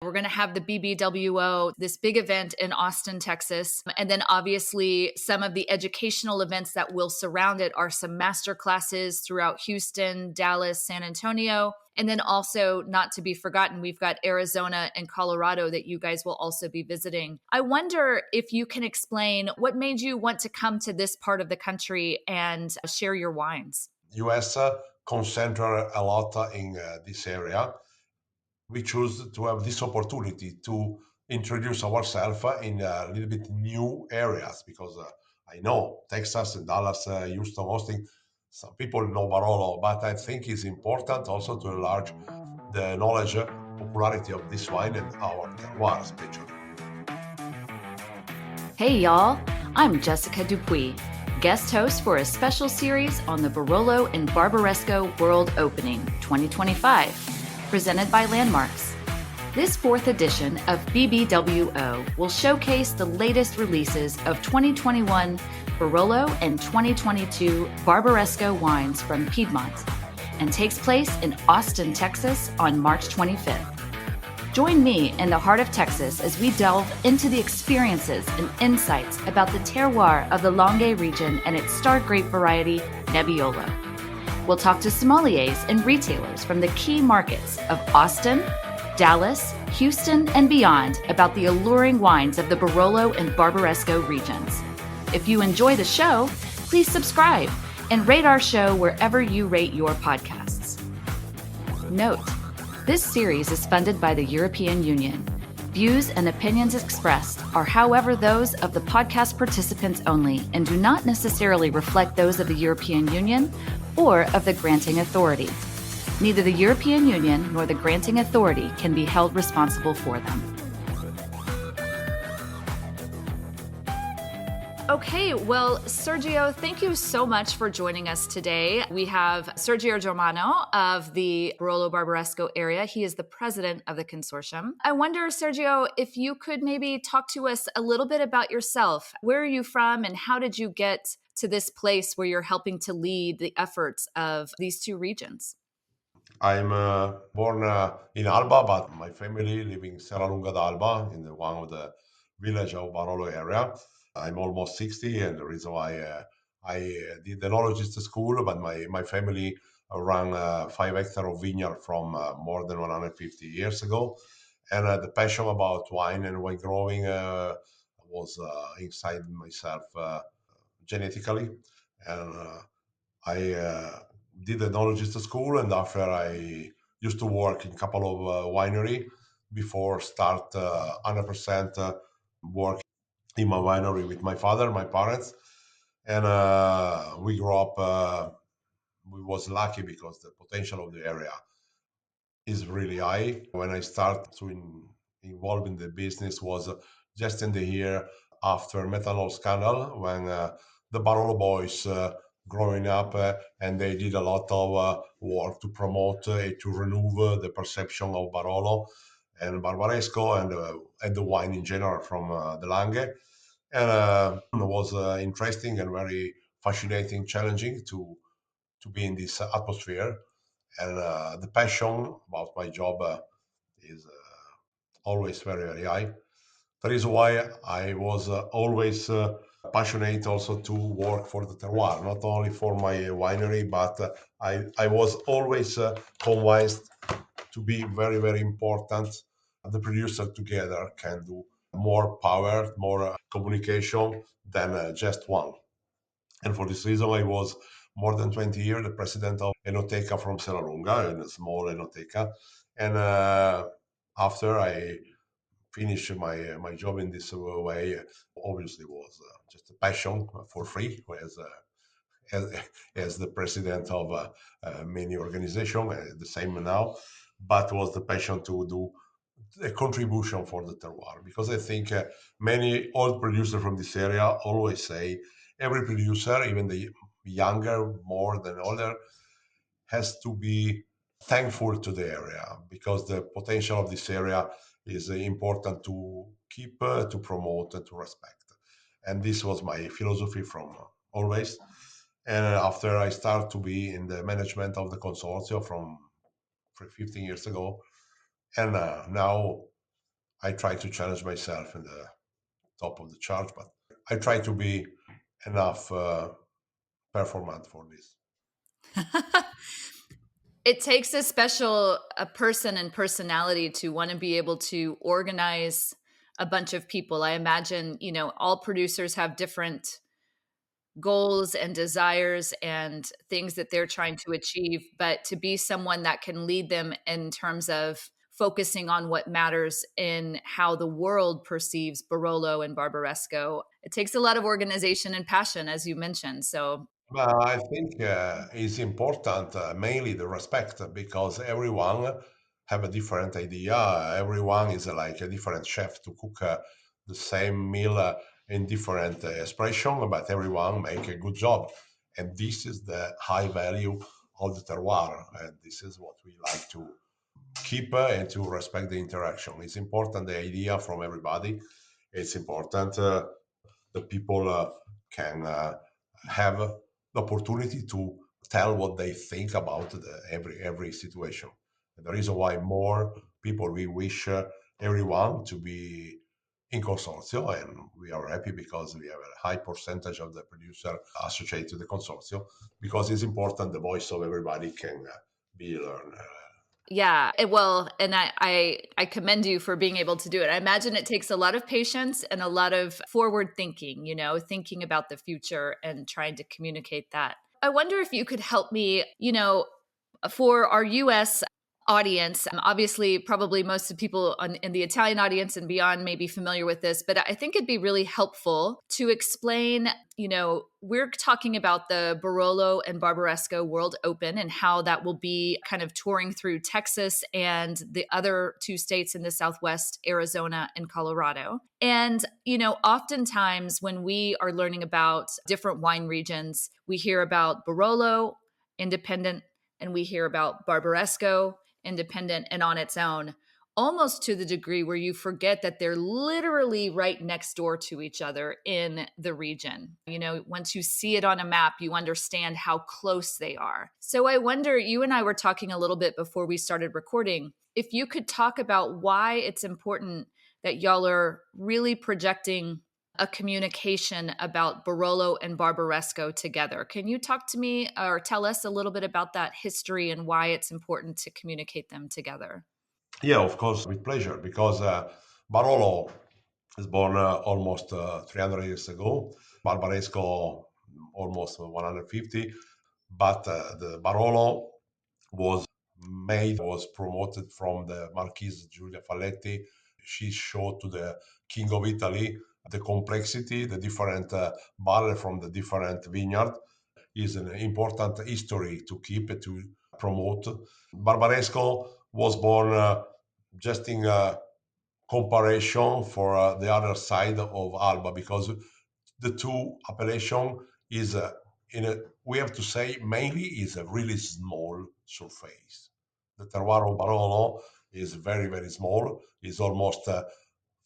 We're going to have the BBWO, this big event in Austin, Texas. And then obviously some of the educational events that will surround it are some master classes throughout Houston, Dallas, San Antonio. And then also, not to be forgotten, we've got Arizona and Colorado that you guys will also be visiting. I wonder if you can explain what made you want to come to this part of the country and share your wines. US concentrate a lot in this area. We choose to have this opportunity to introduce ourselves in a little bit new areas because I know Texas and Dallas, Houston, Austin. Some people know Barolo, but I think it's important also to enlarge the knowledge, popularity of this wine and our terroir, especially. Hey, y'all. I'm Jessica Dupuy, guest host for a special series on the Barolo and Barbaresco World Opening 2025, presented by Landmarks. This fourth edition of BBWO will showcase the latest releases of 2021 Barolo and 2022 Barbaresco wines from Piedmont and takes place in Austin, Texas on March 25th. Join me in the heart of Texas as we delve into the experiences and insights about the terroir of the Langhe region and its star grape variety, Nebbiolo. We'll talk to sommeliers and retailers from the key markets of Austin, Dallas, Houston, and beyond about the alluring wines of the Barolo and Barbaresco regions. If you enjoy the show, please subscribe and rate our show wherever you rate your podcasts. Note: this series is funded by the European Union. Views and opinions expressed are, however, those of the podcast participants only and do not necessarily reflect those of the European Union or of the granting authority. Neither the European Union nor the granting authority can be held responsible for them. Okay, well, Sergio, thank you so much for joining us today. We have Sergio Germano of the Barolo Barbaresco area. He is the president of the consortium. I wonder, Sergio, if you could maybe talk to us a little bit about yourself. Where are you from and how did you get to this place where you're helping to lead the efforts of these two regions? I'm born in Alba, but my family living in Serralunga d'Alba, in one of the village of Barolo area. I'm almost 60, and the reason why I did the enologist school, but my family ran 5 hectares of vineyard from more than 150 years ago. And the passion about wine and wine growing was inside myself genetically. And I did enologist school, and after I used to work in a couple of winery before start 100% work in my winery with my father, my parents, and we grew up. We was lucky because the potential of the area is really high. When I started to involve in the business was just in the year after methanol scandal when the Barolo boys growing up and they did a lot of work to promote to renew the perception of Barolo and Barbaresco and the wine in general from the Langhe. And it was interesting and very fascinating, challenging to be in this atmosphere. And the passion about my job is always very, very high. That is why I was always passionate also to work for the terroir, not only for my winery, but I was always convinced to be very, very important. The producer together can do more power, more communication than just one. And for this reason, I was more than 20 years the president of Enoteca from Serralunga, a small Enoteca. And after I finished my job in this way, obviously was just a passion for free, as, as the president of many organizations, the same now, but was the passion to do a contribution for the terroir because I think many old producers from this area always say every producer, even the younger more than older, has to be thankful to the area because the potential of this area is important to keep, to promote, and to respect. And this was my philosophy from always. And after I started to be in the management of the Consorzio from 15 years ago, and now I try to challenge myself in the top of the chart, but I try to be enough performant for this. It takes a special a person and personality to want to be able to organize a bunch of people. I imagine, all producers have different goals and desires and things that they're trying to achieve, but to be someone that can lead them in terms of focusing on what matters in how the world perceives Barolo and Barbaresco, it takes a lot of organization and passion, as you mentioned. So, I think it's important, mainly the respect, because everyone have a different idea. Everyone is like a different chef to cook the same meal in different expression, but everyone make a good job. And this is the high value of the terroir, and this is what we like to keep and to respect the interaction. It's important the idea from everybody. It's important the people can have the opportunity to tell what they think about every situation. And the reason why more people we wish everyone to be in consortio, and we are happy because we have a high percentage of the producer associated to the consortio, because it's important the voice of everybody can be learned. yeah, well, and I commend you for being able to do it. I imagine it takes a lot of patience and a lot of forward thinking, thinking about the future and trying to communicate that. I wonder if you could help me, for our US audience. Obviously, probably most of the people in the Italian audience and beyond may be familiar with this, but I think it'd be really helpful to explain. We're talking about the Barolo and Barbaresco World Open and how that will be kind of touring through Texas and the other two states in the Southwest, Arizona and Colorado. And, oftentimes when we are learning about different wine regions, we hear about Barolo, independent, and we hear about Barbaresco, independent and on its own, almost to the degree where you forget that they're literally right next door to each other in the region. Once you see it on a map, you understand how close they are. So I wonder, you and I were talking a little bit before we started recording, if you could talk about why it's important that y'all are really projecting a communication about Barolo and Barbaresco together. Can you talk to me or tell us a little bit about that history and why it's important to communicate them together? Yeah, of course, with pleasure, because Barolo was born almost 300 years ago, Barbaresco almost 150, but the Barolo was promoted from the Marquise Giulia Falletti. She showed to the King of Italy the complexity, the different barrel from the different vineyard is an important history to keep to promote. Barbaresco was born just in comparison for the other side of Alba, because the two appellation is in a, we have to say mainly is a really small surface. The terroir of Barolo is very small. It's almost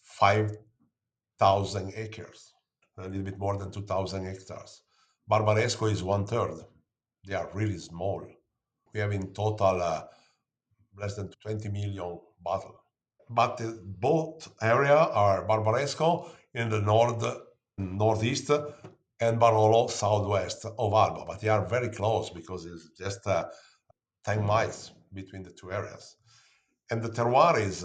5,000 acres, a little bit more than 2,000 hectares. Barbaresco is one third. They are really small. We have in total less than 20 million bottles. But both area are Barbaresco in the northeast and Barolo southwest of Alba. But they are very close because it's just 10 miles between the two areas. And the terroir is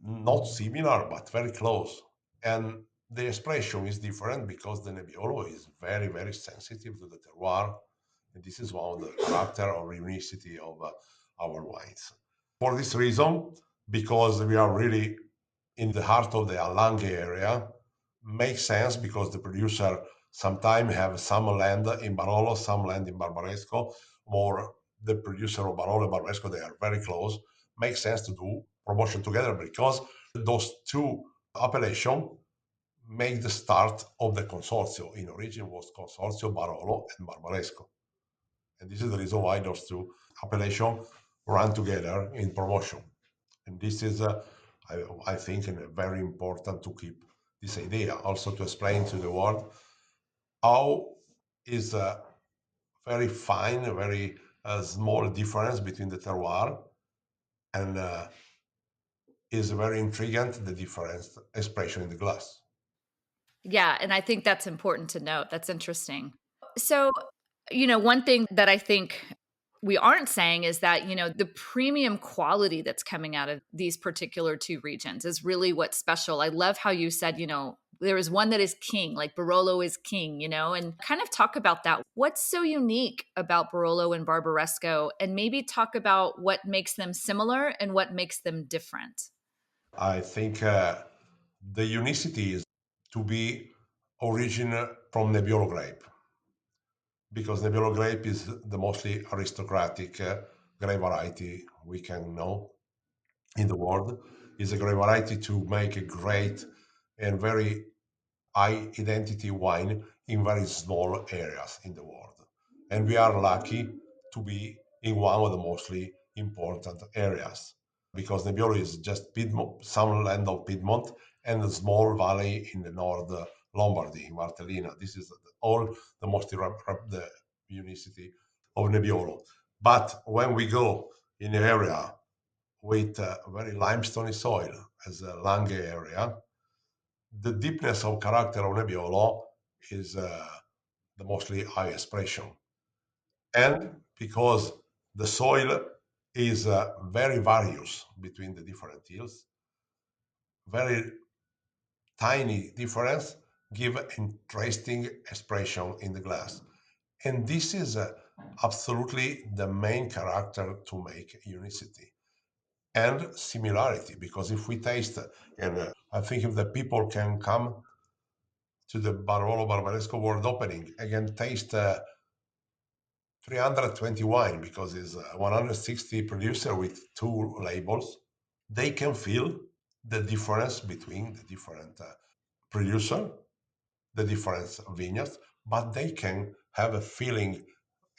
not similar but very close. And the expression is different because the Nebbiolo is very sensitive to the terroir. And this is one of the character or unicity of our wines. For this reason, because we are really in the heart of the Langhe area, makes sense because the producer sometimes have some land in Barolo, some land in Barbaresco, or the producer of Barolo and Barbaresco, they are very close. Makes sense to do promotion together because those two appellation make the start of the Consorzio. In origin was Consorzio Barolo and Barbaresco. And this is the reason why those two appellations run together in promotion. And this is, I think, very important to keep this idea. Also to explain to the world how is a very fine, a very small difference between the terroir and is very intriguing, the different expression in the glass. Yeah, and I think that's important to note. That's interesting. So, one thing that I think we aren't saying is that, the premium quality that's coming out of these particular two regions is really what's special. I love how you said, there is one that is king, like Barolo is king, and kind of talk about that. What's so unique about Barolo and Barbaresco, and maybe talk about what makes them similar and what makes them different. I think the unicity is to be origin from Nebbiolo grape, because Nebbiolo grape is the mostly aristocratic grape variety we can know in the world. Is a grape variety to make a great and very high identity wine in very small areas in the world. And we are lucky to be in one of the mostly important areas because Nebbiolo is just Piedmont, some land of Piedmont, and a small valley in the north Lombardy, in Valtellina. This is all the most the unicity of Nebbiolo. But when we go in an area with very limestone soil, as a Langhe area, the deepness of character of Nebbiolo is the mostly high expression. And because the soil is very various between the different hills, very tiny difference give interesting expression in the glass. And this is absolutely the main character to make unicity and similarity. Because if we taste, and I think if the people can come to the Barolo Barbaresco World Opening, again, taste 320 wine because it's 160 producer with two labels. They can feel the difference between the different producer, the different vineyards, but they can have a feeling.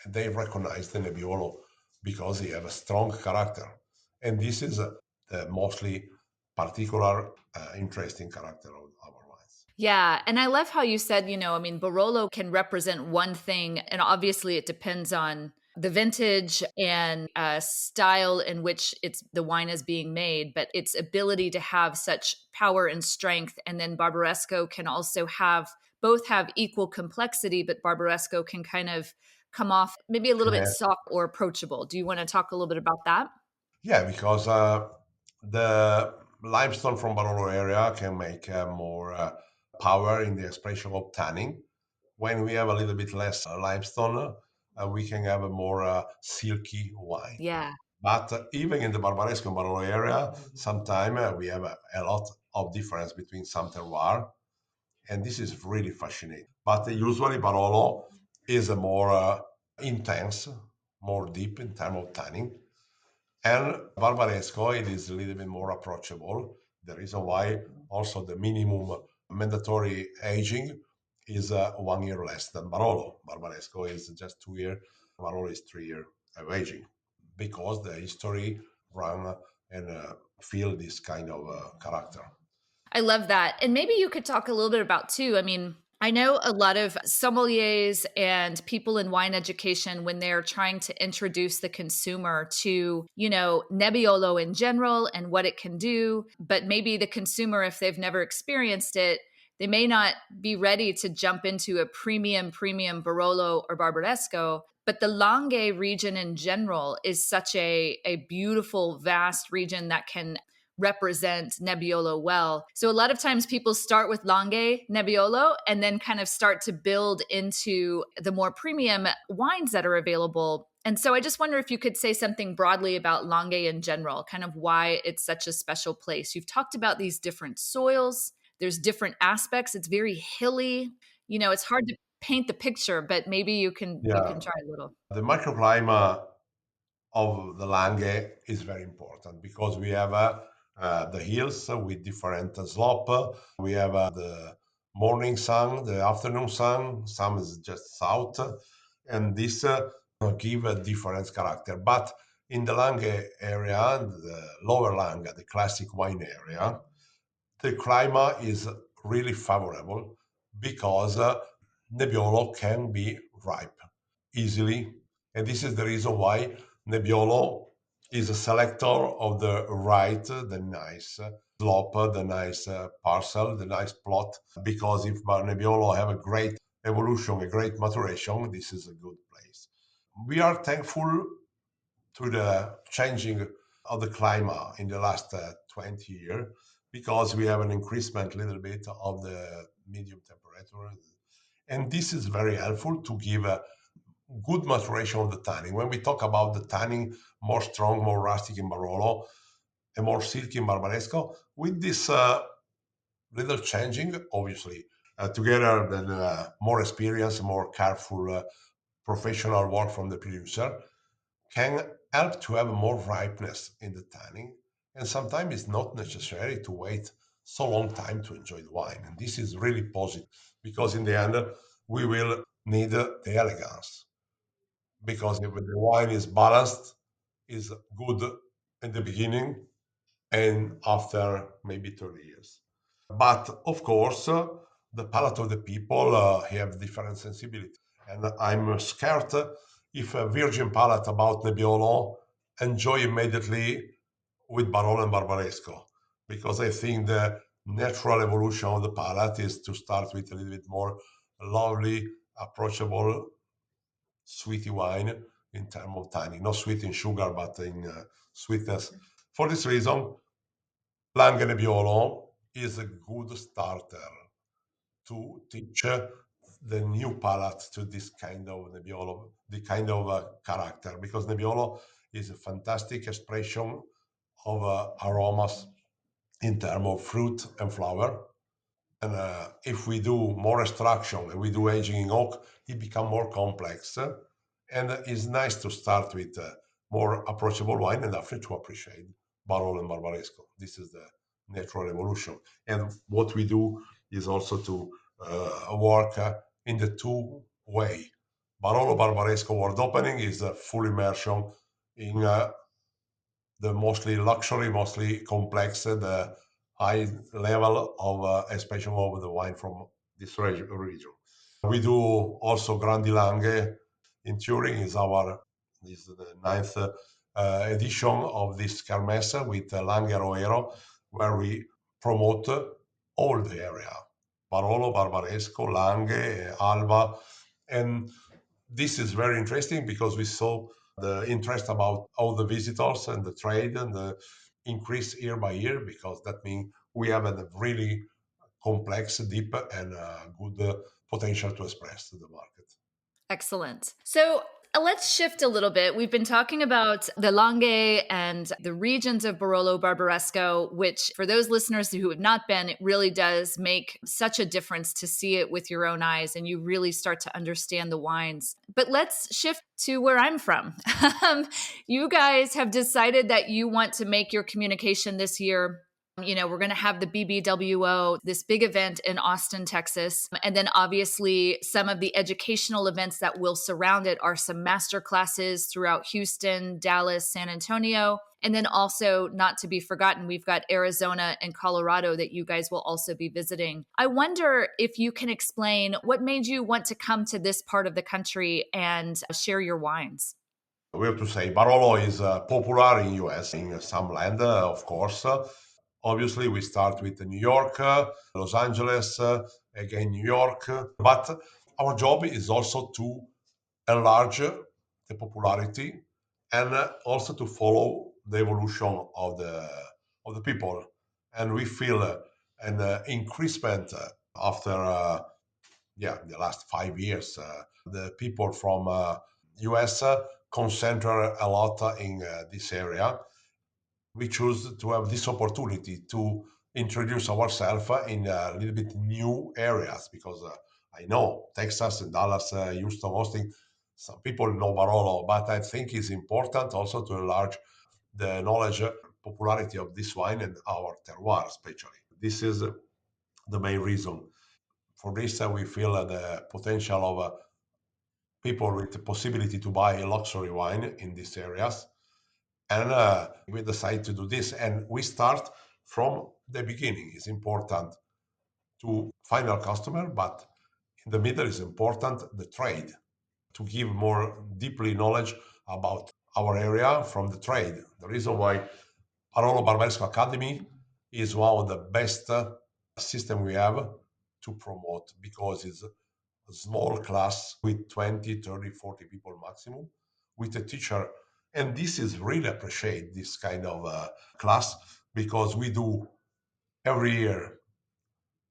They recognize the Nebbiolo because he have a strong character, and this is the mostly particular, interesting character of our wines. Yeah. And I love how you said, Barolo can represent one thing. And obviously, it depends on the vintage and style in which the wine is being made, but its ability to have such power and strength. And then Barbaresco can also both have equal complexity, but Barbaresco can kind of come off maybe a little bit Yeah, soft or approachable. Do you want to talk a little bit about that? yeah, because the limestone from Barolo area can make more power in the expression of tannin. When we have a little bit less limestone, we can have a more silky wine. Yeah. But even in the Barbaresco and Barolo area, sometimes we have a lot of difference between some terroir, and this is really fascinating. But usually Barolo is a more intense, more deep in terms of tannin, and Barbaresco, it is a little bit more approachable. The reason why also the minimum mandatory aging is 1 year less than Barolo. Barbaresco is just 2 year, Barolo is 3 year of aging because the history run and feel this kind of character. I love that. And maybe you could talk a little bit about too. I mean, I know a lot of sommeliers and people in wine education when they're trying to introduce the consumer to, Nebbiolo in general and what it can do, but maybe the consumer, if they've never experienced it, they may not be ready to jump into a premium Barolo or Barbaresco. But the Langhe region in general is such a beautiful, vast region that can represent Nebbiolo well. So a lot of times people start with Langhe Nebbiolo and then kind of start to build into the more premium wines that are available. And so I just wonder if you could say something broadly about Langhe in general, kind of why it's such a special place. You've talked about these different soils. There's different aspects. It's very hilly. It's hard to paint the picture, but maybe you can Yeah, try a little. the microclimate of the Langhe is very important because we have the hills with different slope. We have the morning sun, the afternoon sun. Some is just south, and this give a different character. But in the Langhe area, the lower Langhe, the classic wine area, the climate is really favorable because Nebbiolo can be ripe easily. And this is the reason why Nebbiolo is a selector of the right, the nice slope, the nice parcel, the nice plot. Because if Nebbiolo have a great evolution, a great maturation, this is a good place. We are thankful to the changing of the climate in the last 20 years because we have an increasement a little bit of the medium temperature. And this is very helpful to give a good maturation of the tanning. When we talk about the tanning, more strong, more rustic in Barolo, and more silky in Barbaresco, with this little changing, obviously, together then more experience, more careful professional work from the producer, can help to have more ripeness in the tanning. And sometimes it's not necessary to wait so long time to enjoy the wine. And this is really positive because in the end, we will need the elegance. Because if the wine is balanced, is good in the beginning and after maybe 30 years. But of course, the palate of the people have different sensibility. And I'm scared if a virgin palate about Nebbiolo enjoy immediately with Barolo and Barbaresco, because I think the natural evolution of the palate is to start with a little bit more lovely, approachable, sweety wine in terms of tannin, not sweet in sugar, but in sweetness. For this reason, Langhe Nebbiolo is a good starter to teach the new palate to this kind of Nebbiolo, the kind of character, because Nebbiolo is a fantastic expression of aromas in terms of fruit and flower. And if we do more extraction and we do aging in oak, it become more complex. And it's nice to start with more approachable wine and after to appreciate Barolo and Barbaresco. This is the natural evolution. And what we do is also to work in the two way. Barolo Barbaresco World Opening is a full immersion in the mostly luxury, mostly complex, the high level of expression of the wine from this region. We do also Grandi Langhe in Turin. Is the ninth edition of this Kermesse with Langhe Roero, where we promote all the area. Barolo, Barbaresco, Langhe, Alba, and this is very interesting because we saw the interest about all the visitors and the trade and the increase year by year because that means we have a really complex, deep, and good potential to express to the market. Excellent. So let's shift a little bit. We've been talking about the Langhe and the regions of Barolo Barbaresco, which for those listeners who have not been, it really does make such a difference to see it with your own eyes and you really start to understand the wines. But let's shift to where I'm from. You guys have decided that you want to make your communication this year. We're going to have the BBWO, this big event in Austin, Texas. And then obviously some of the educational events that will surround it are some master classes throughout Houston, Dallas, San Antonio. And then also, not to be forgotten, we've got Arizona and Colorado that you guys will also be visiting. I wonder if you can explain what made you want to come to this part of the country and share your wines. We have to say Barolo is popular in US in some land, of course. Obviously, we start with New York, Los Angeles, again New York. But our job is also to enlarge the popularity and also to follow the evolution of the people. And we feel an increasement after the last 5 years. The people from US concentrate a lot in this area. We choose to have this opportunity to introduce ourselves in a little bit new areas because I know Texas and Dallas, Houston, Austin, some people know Barolo, but I think it's important also to enlarge the knowledge, popularity of this wine and our terroir, especially. This is the main reason. For this, we feel the potential of people with the possibility to buy luxury wine in these areas. And we decide to do this. And we start from the beginning. It's important to final customer, but in the middle is important the trade to give more deeply knowledge about our area from the trade. The reason why Barolo Barbaresco Academy is one of the best system we have to promote, because it's a small class with 20, 30, 40 people maximum with a teacher. And this is really appreciate this kind of class, because we do every year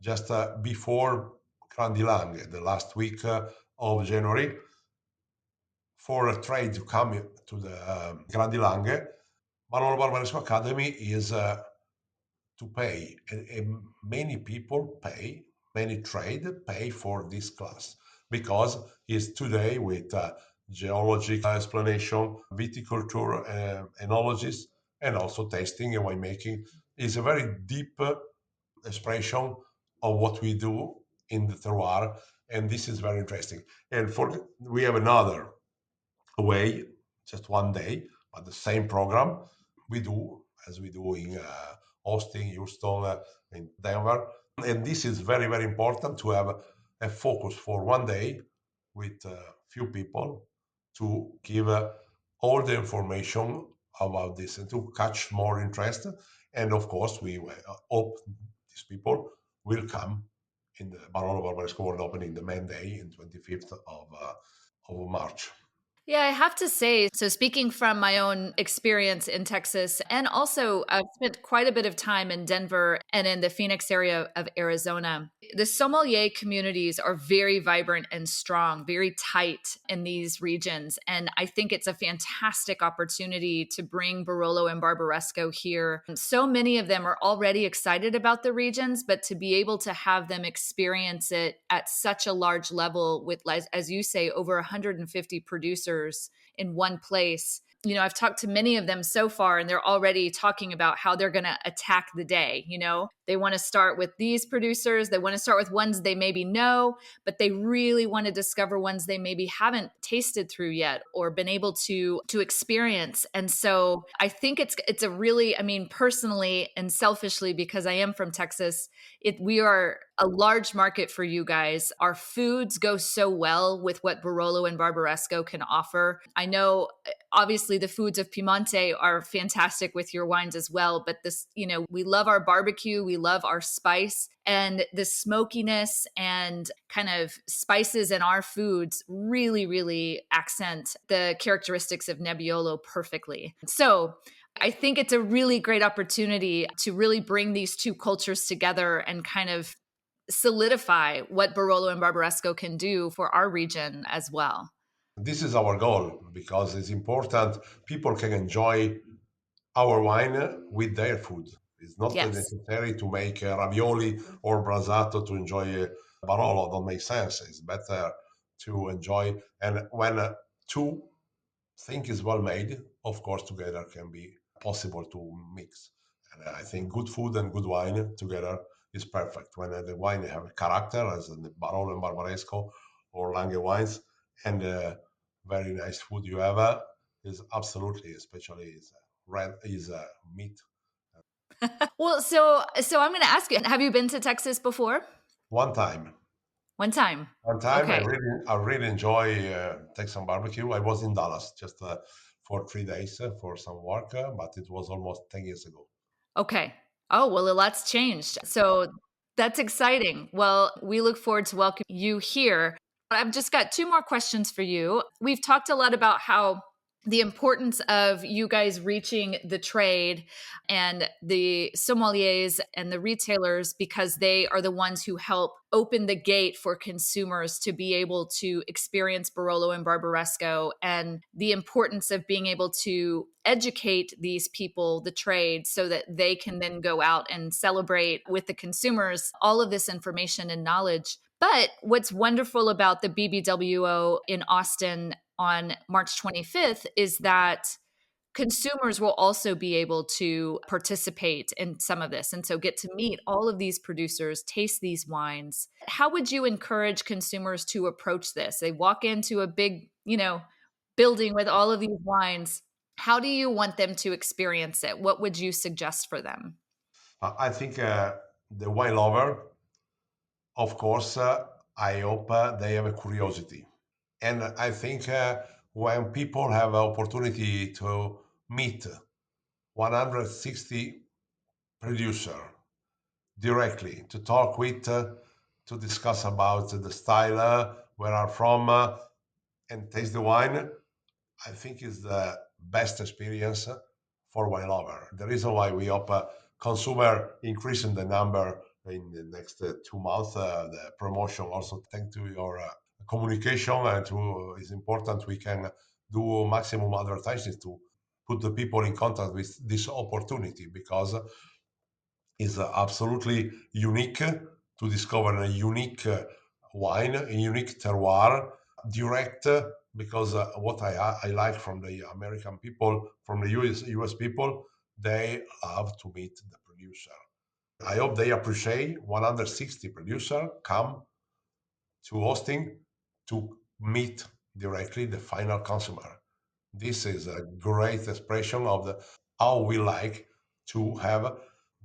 just before Grandi Langhe, the last week of January, for a trade to come to the Grandi Langhe. Barolo Barbaresco Academy is to pay, and many people pay, many trade pay for this class, because it's today with geology explanation, viticulture, enologist, and also tasting and winemaking. Is a very deep expression of what we do in the terroir, and this is very interesting. And for we have another way, just one day, but the same program we do as we do in Austin, Houston, in Denver. And this is very, very important to have a focus for one day with few people to give all the information about this and to catch more interest. And of course, we hope these people will come in the Barolo Barbaresco World Opening, the main day, in 25th of March. Yeah, I have to say, so speaking from my own experience in Texas, and also I've spent quite a bit of time in Denver and in the Phoenix area of Arizona. The sommelier communities are very vibrant and strong, very tight in these regions. And I think it's a fantastic opportunity to bring Barolo and Barbaresco here. So many of them are already excited about the regions, but to be able to have them experience it at such a large level with, as you say, over 150 producers in one place. You know, I've talked to many of them so far, and they're already talking about how they're going to attack the day. You know, they want to start with these producers. They want to start with ones they maybe know, but they really want to discover ones they maybe haven't tasted through yet or been able to experience. And so I think it's a really, I mean, personally and selfishly, because I am from Texas, we are a large market for you guys. Our foods go so well with what Barolo and Barbaresco can offer. I know obviously the foods of Piemonte are fantastic with your wines as well, but this, you know, we love our barbecue, we love our spice, and the smokiness and kind of spices in our foods really, really accent the characteristics of Nebbiolo perfectly. So I think it's a really great opportunity to really bring these two cultures together and kind of solidify what Barolo and Barbaresco can do for our region as well. This is our goal, because it's important people can enjoy our wine with their food. It's not Yes. necessary to make ravioli or brasato to enjoy Barolo. Don't make sense. It's better to enjoy. And when two think is well made, of course, together can be possible to mix. And I think good food and good wine together is perfect. When the wine have a character, as in the Barolo and Barbaresco or Langhe wines, and very nice food you have, is absolutely, especially is red is meat. Well, so I'm going to ask you, have you been to Texas before? One time, One time. one time, Okay. I really enjoy Texan barbecue. I was in Dallas just for 3 days for some work, but it was almost 10 years ago. Okay. Oh, well, a lot's changed. So that's exciting. Well, we look forward to welcoming you here. I've just got two more questions for you. We've talked a lot about how the importance of you guys reaching the trade and the sommeliers and the retailers, because they are the ones who help open the gate for consumers to be able to experience Barolo and Barbaresco, and the importance of being able to educate these people, the trade, so that they can then go out and celebrate with the consumers all of this information and knowledge. But what's wonderful about the BBWO in Austin on March 25th is that consumers will also be able to participate in some of this and so get to meet all of these producers, taste these wines. How would you encourage consumers to approach this? They walk into a big, you know, building with all of these wines. How do you want them to experience it? What would you suggest for them? I think the wine lover, of course, I hope they have a curiosity. And I think when people have an opportunity to meet 160 producer directly, to talk with, to discuss about the style, where are from, and taste the wine, I think is the best experience for wine lover. The reason why we hope consumer increasing the number in the next 2 months, the promotion also thanks to your communication, and to is important we can do maximum advertising to put the people in contact with this opportunity, because is absolutely unique to discover a unique wine, a unique terroir, direct. Because what I like from the American people, from the US people, they love to meet the producer. I hope they appreciate 160 producer come to hosting to meet directly the final consumer. This is a great expression of how we like to have,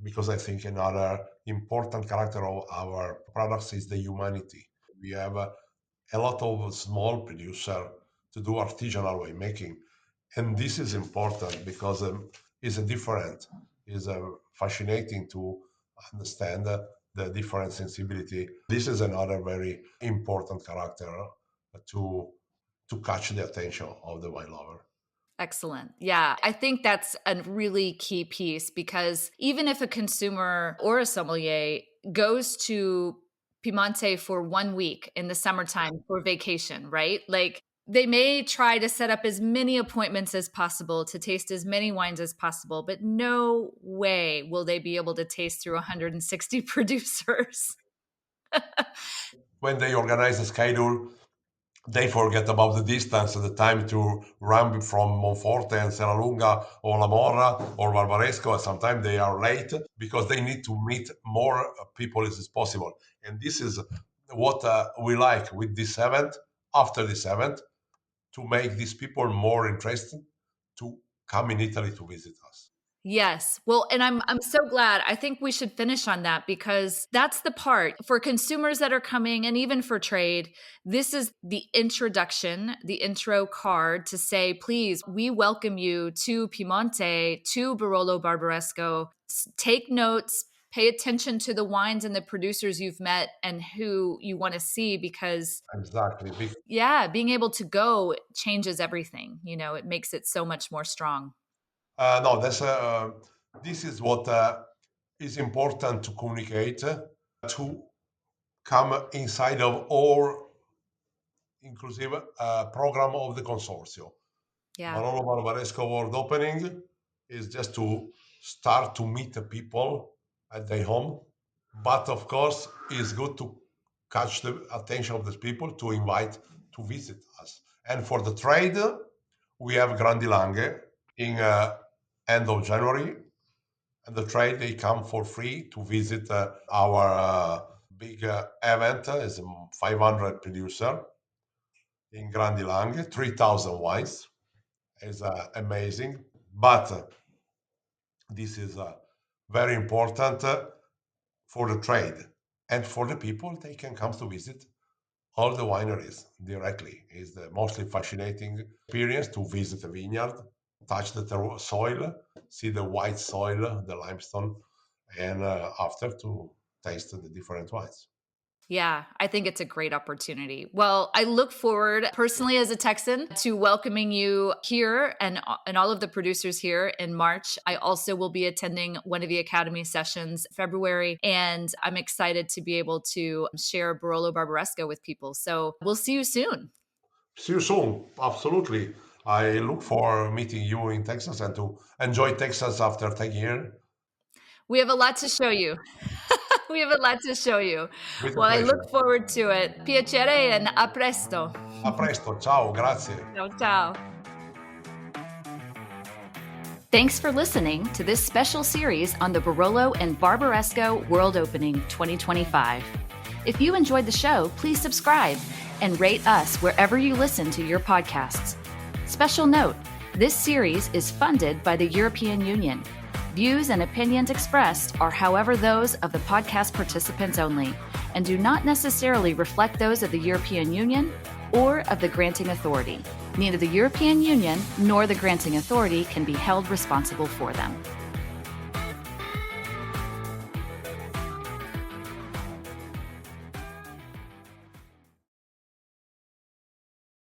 because I think another important character of our products is the humanity. We have a lot of small producer to do artisanal winemaking, and this is important because it's a different, is fascinating to understand the different sensibility. This is another very important character to catch the attention of the wine lover. Excellent. Yeah, I think that's a really key piece, because even if a consumer or a sommelier goes to Piemonte for 1 week in the summertime for vacation, right? Like, they may try to set up as many appointments as possible to taste as many wines as possible, but no way will they be able to taste through 160 producers. When they organize a schedule, they forget about the distance and the time to run from Monforte and Serralunga or La Morra or Barbaresco. And sometimes they are late because they need to meet more people as possible. And this is what we like with this event, after this event, to make these people more interested to come in Italy to visit us. Yes. Well, and I'm so glad. I think we should finish on that, because that's the part for consumers that are coming, and even for trade. This is the introduction, the intro card to say, please, we welcome you to Piemonte, to Barolo Barbaresco. Take notes, pay attention to the wines and the producers you've met and who you want to see, because Exactly. yeah, being able to go changes everything. It makes it so much more strong. No, this is what is important to communicate, to come inside of our inclusive program of the Consorzio. Yeah. Barolo Barbaresco World Opening is just to start to meet the people at their home, but of course, it's good to catch the attention of the people, to invite to visit us. And for the trade, we have Grandi Langhe in end of January, and the trade they come for free to visit our big event. Is 500 producer in Grandi Langhe, 3,000 wines. Is amazing, but this is very important for the trade, and for the people they can come to visit all the wineries directly. Is the mostly fascinating experience to visit a vineyard, touch the soil, see the white soil, the limestone, and after to taste the different wines. Yeah, I think it's a great opportunity. Well, I look forward personally as a Texan to welcoming you here, and all of the producers here in March. I also will be attending one of the Academy sessions February, and I'm excited to be able to share Barolo Barbaresco with people. So we'll see you soon. See you soon. Absolutely. I look for meeting you in Texas and to enjoy Texas after 10 years. We have a lot to show you. We have a lot to show you. With a Well, I pleasure. look forward to it. Piacere and a presto. A presto. Ciao. Grazie. Ciao, ciao. Thanks for listening to this special series on the Barolo and Barbaresco World Opening 2025. If you enjoyed the show, please subscribe and rate us wherever you listen to your podcasts. Special note, this series is funded by the European Union. Views and opinions expressed are, however, those of the podcast participants only, and do not necessarily reflect those of the European Union or of the granting authority. Neither the European Union nor the granting authority can be held responsible for them.